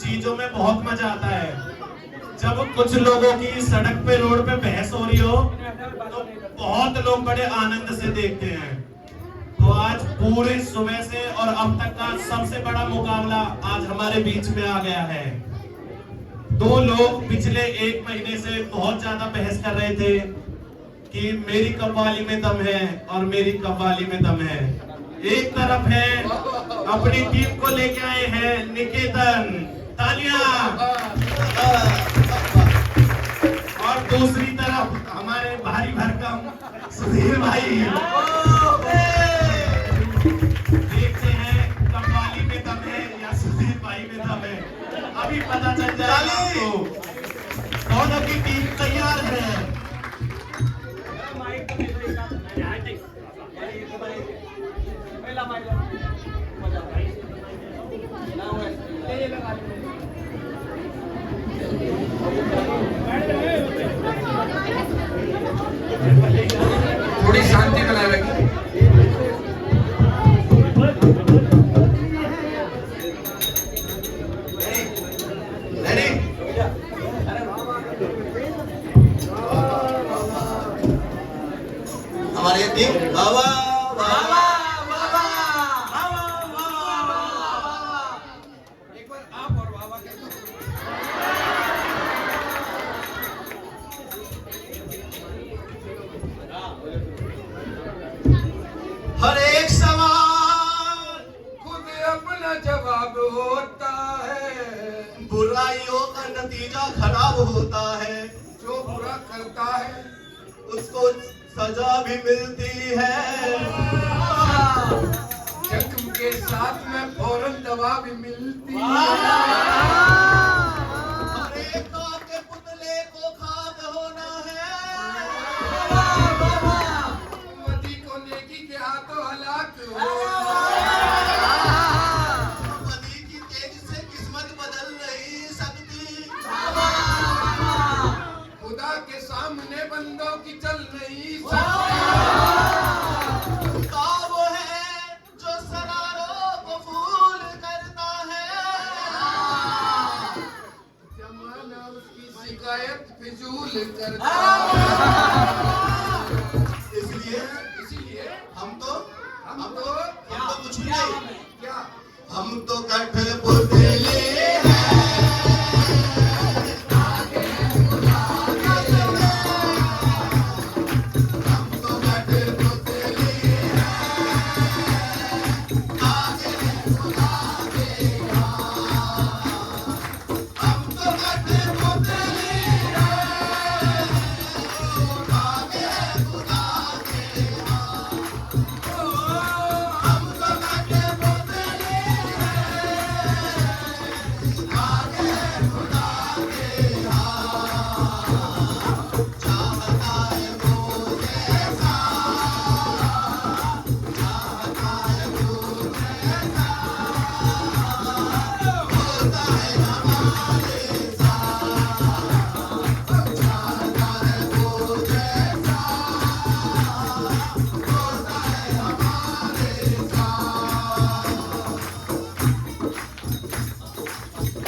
चीजों में बहुत मजा आता है। जब कुछ लोगों की सड़क पे रोड पे बहस हो रही हो तो बहुत लोग बड़े आनंद से देखते हैं। तो आज पूरे सुबह से और अब तक का सबसे बड़ा मुकाबला आज हमारे बीच में आ गया है। दो लोग पिछले 1 महीने से बहुत ज्यादा बहस कर रहे थे कि मेरी कव्वाली में दम है और मेरी कव्वाली में दम है। एक तरफ है अपनी टीम को लेके आए हैं निकेतन, तालियां। और दूसरी तरफ हमारे भारी भरकम सुधीर भाई। देखते हैं कव्वाली में दम है या सुधीर भाई में दम है, अभी पता चल जाएगा आपको। दोनों की टीम तैयार है। थोड़ी शांति बनाए रखिए। हमारी टीम बाबा बाबा एक बार आप और बाबा के हर एक सवाल खुद अपना जवाब होता है। बुराइयों का नतीजा खराब होता है। जो बुरा करता है उसको सजा भी मिलती है। जख्म के साथ में फौरन दवा भी मिलती है। हर एक के पुतले को खाक होना है। मदी को नेकी के हाथों हलाक होना मदी की तेज से किस्मत बदल नहीं सकती। खुदा के सामने बंदों की चल नहीं सकती। खुदा वो है जो सरारों को फूल करता है। जमाना उसकी शिकायत फिजूल करता है। इसीलिए हम तो कुछ भी क्या नहीं। हम तो कठपुतली हैं।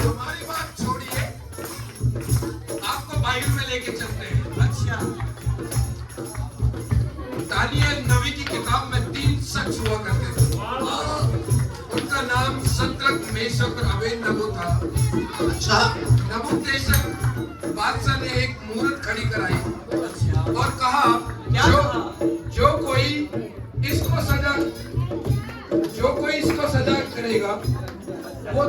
हमारी बात छोड़िए, आपको बाइबल में लेके चलते हैं। अच्छा, दानियल नबी की किताब में 3 शख्स हुआ करते थे। उनका नाम शद्रक, मेशक और अबेदनगो था। अच्छा, नबूकदनेस्सर बादशाह ने एक मूरत खड़ी कराई और कहा जो कोई इसको सजा करेगा वो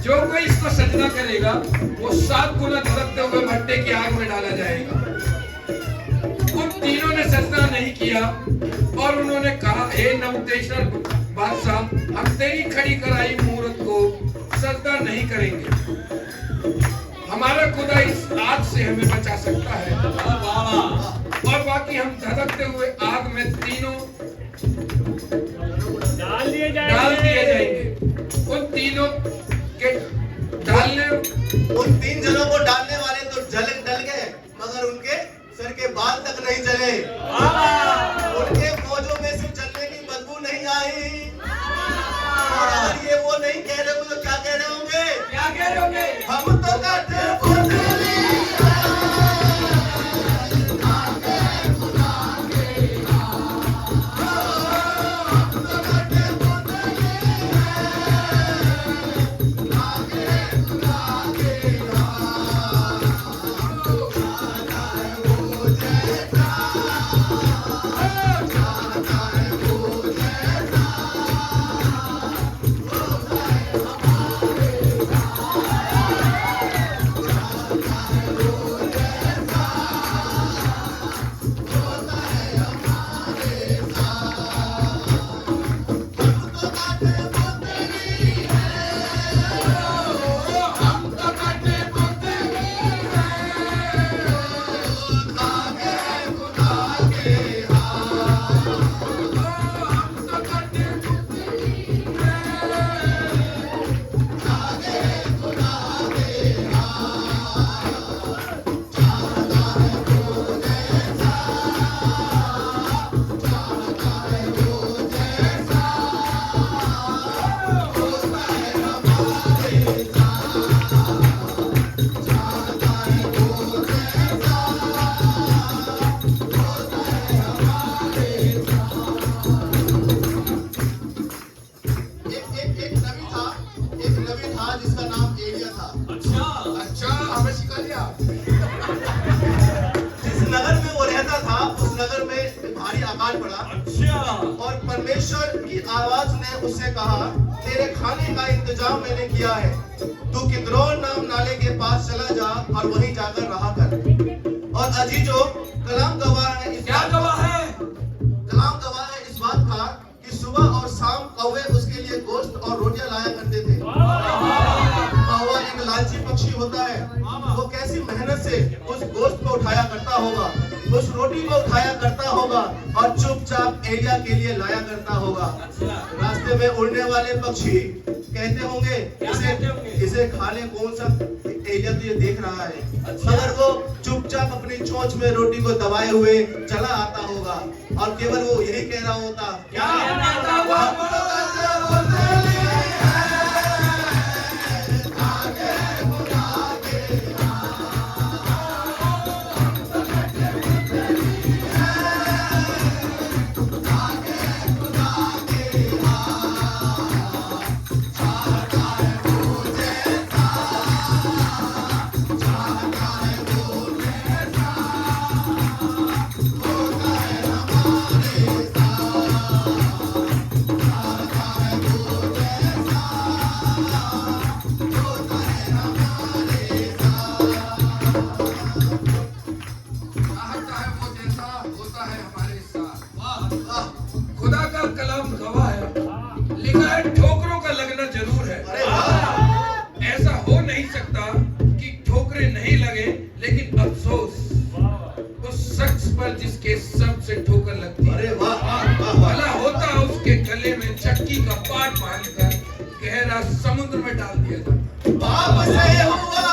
जो कोई इसको सजदा करेगा वो 7 गुना धड़कते हुए भट्टे की आग में डाला जाएगा। उन तीनों ने सजदा नहीं किया और उन्होंने कहा, हे नबूकदनेस्सर बादशाह, हम तेरी खड़ी कराई मूरत को सजदा नहीं करेंगे। हमारा खुदा इस आग से हमें बचा सकता है। और बाकी हम धड़कते हुए आग में तीनों डाल दिए जाएंगे। उन तीनों के डालने उन 3 जनों को डालने वाले तो जल डल गए, मगर उनके सर के बाल तक नहीं जले। उनके मौजों में से जलने की बदबू नहीं आई। और अगर ये वो अकाल पड़ा। अच्छा। और परमेश्वर की आवाज ने उससे कहा, तेरे खाने का इंतजाम मैंने किया है, तू किद्रोन नाम नाले के पास चला जा और वहीं जाकर रहा कर। और अजीजो, कलाम गवाह है इस क्या गवाह है? कलाम गवाह है इस बात का कि सुबह और शाम कौवे उसके लिए गोश्त और रोटियां लाया करते थे। कौवा एक लालची पक्षी होता है, वो कैसी मेहनत से उस गोश्त को उठाया करता होगा, उस रोटी को उठाया करता होगा और चुपचाप एलिया के लिए लाया करता होगा। रास्ते में उड़ने वाले पक्षी कहते होंगे इसे खा ले, कौन सा एलिया तो ये देख रहा है, मगर वो चुपचाप अपनी चोंच में रोटी को दबाए हुए चला आता होगा और केवल वो यही कह रहा होता, क्या कहता हुआ? खुदा का कलाम गवाह है, लिखा है ठोकरों का लगना जरूर है। ऐसा हो नहीं सकता कि ठोकरें नहीं लगे, लेकिन अफसोस उस शख्स पर जिसके सबसे ठोकर लगती है। भला होता उसके गले में चक्की का पाट बांधकर गहरा समुद्र में डाल दिया जाता। बाप से हुआ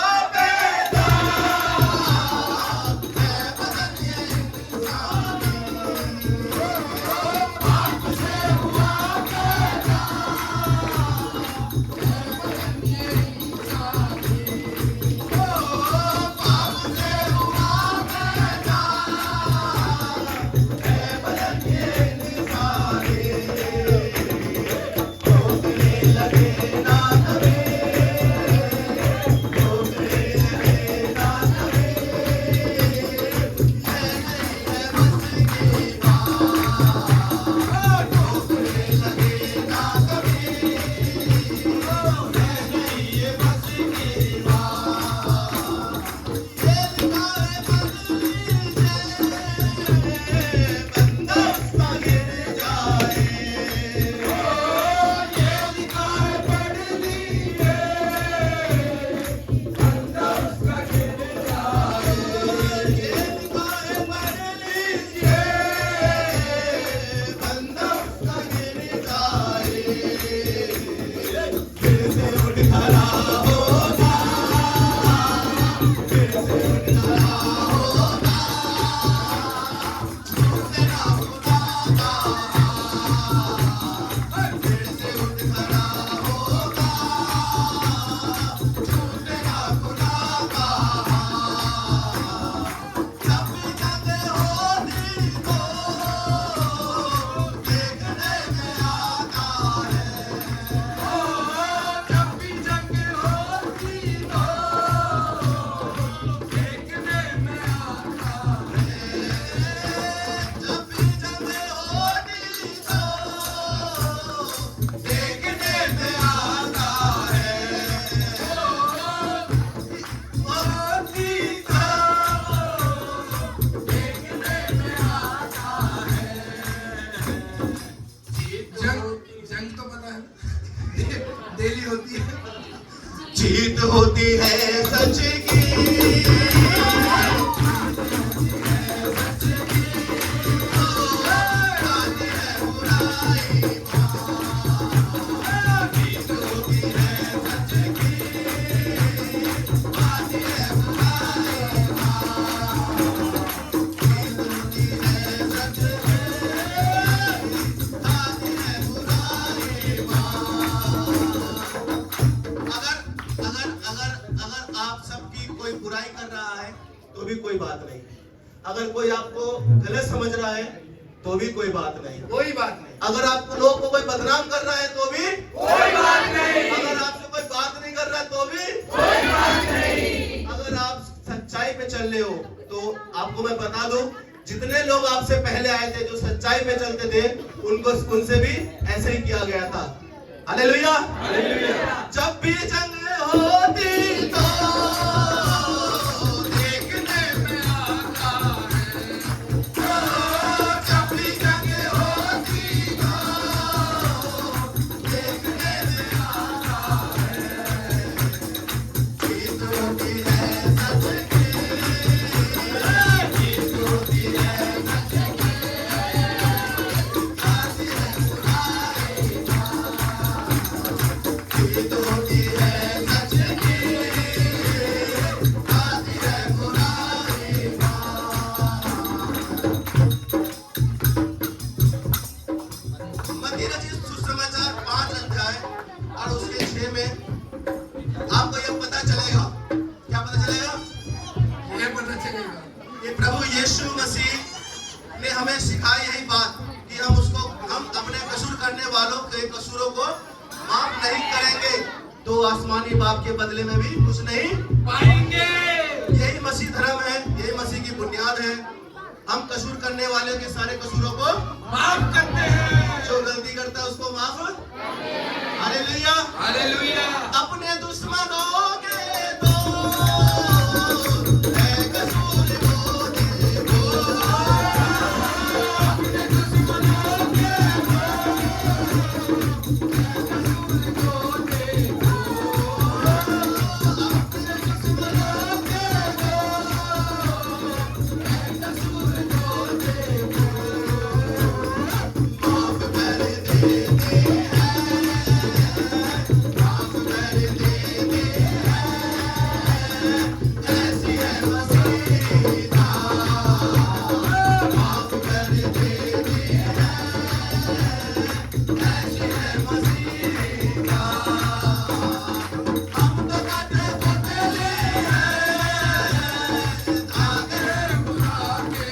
डेली होती है। जीत होती है सच की, आती है बुराई, जीत होती है सच की, आती है बुराई, जीत होती है सच की, आती है बुराई। अगर आप सबकी कोई बुराई कर रहा है तो भी कोई बात नहीं, अगर कोई आपको गलत समझ रहा है तो भी कोई बात नहीं, कोई बात नहीं, अगर आपको लोग को कोई बदनाम कर रहा है तो भी कोई बात नहीं, अगर आपसे कोई बात नहीं कर रहा है तो भी कोई बात नहीं। अगर आप सच्चाई पे चल रहे हो तो आपको मैं बता दूं, जितने लोग आपसे पहले आए थे जो सच्चाई पे चलते थे उनसे भी ऐसे ही किया गया था। हालेलुया। जब भी जंग होती तो देखने में आता है, जब भी जंग होती तो देखने में आता है, जीत होती है सच की, जीत होती है सच की, आती है बुराई, जीत होती है सच की, आती है बुराई। मत्ती रचित सुसमाचार 5 अध्याय और उसके 6 में आपको यह पता चलेगा, क्या पता चलेगा? ये पता चलेगा ये प्रभु यीशु मसीह ने हमें सिखाई यही बात कि हम अपने कसूर करने वालों के कसूरों को माफ नहीं करेंगे तो आसमानी बाप के बदले में भी कुछ नहीं पाएंगे। यही मसीह धर्म है, यही मसीह की बुनियाद है। हम कसूर करने वाले के सारे कसूरों को माफ करते हैं। जो गलती करता है उसको माफ। हालेलुया। हालेलुया। अपने दुश्मनों के दो है कसूर वो देखो, अपने दुश्मनों के दो है कसूर वो देखो, अपने दुश्मनों के दो है कसूर वो देखो, माफ कर देते हैं, माफ कर देते हैं, ऐसी है मसीहा, माफ कर देते हैं, ऐसी है मसीहा। हम तो काटे पुतले हैं, धागे बुला के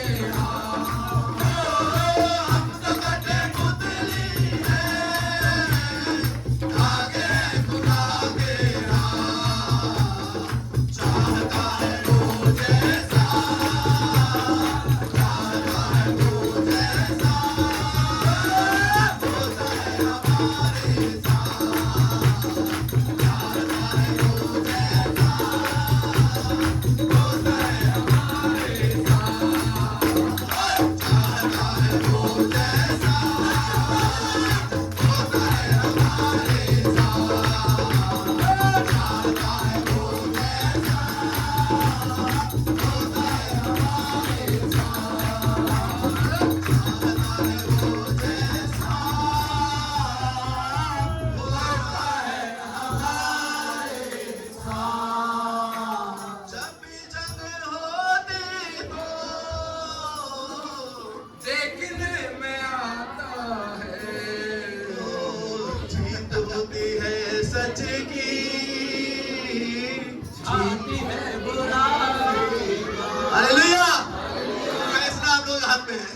हम तो काटे पुतली हैं, धागे बुला के चाहता है वो जैसा, चाहता है वो जैसा, होता है हमारे साथ, चाहता है वो जैसा, होता है हमारे साथ, चाहता है वो जैसा, होता है हमारे साथ, चाहता है वो जैसा, होता है हमारे जब भी जंग होती तो देखने में आता है, जीत होती है सच की, आती है बुराई। हालेलुया। फैसला आप लोग हाथ में है।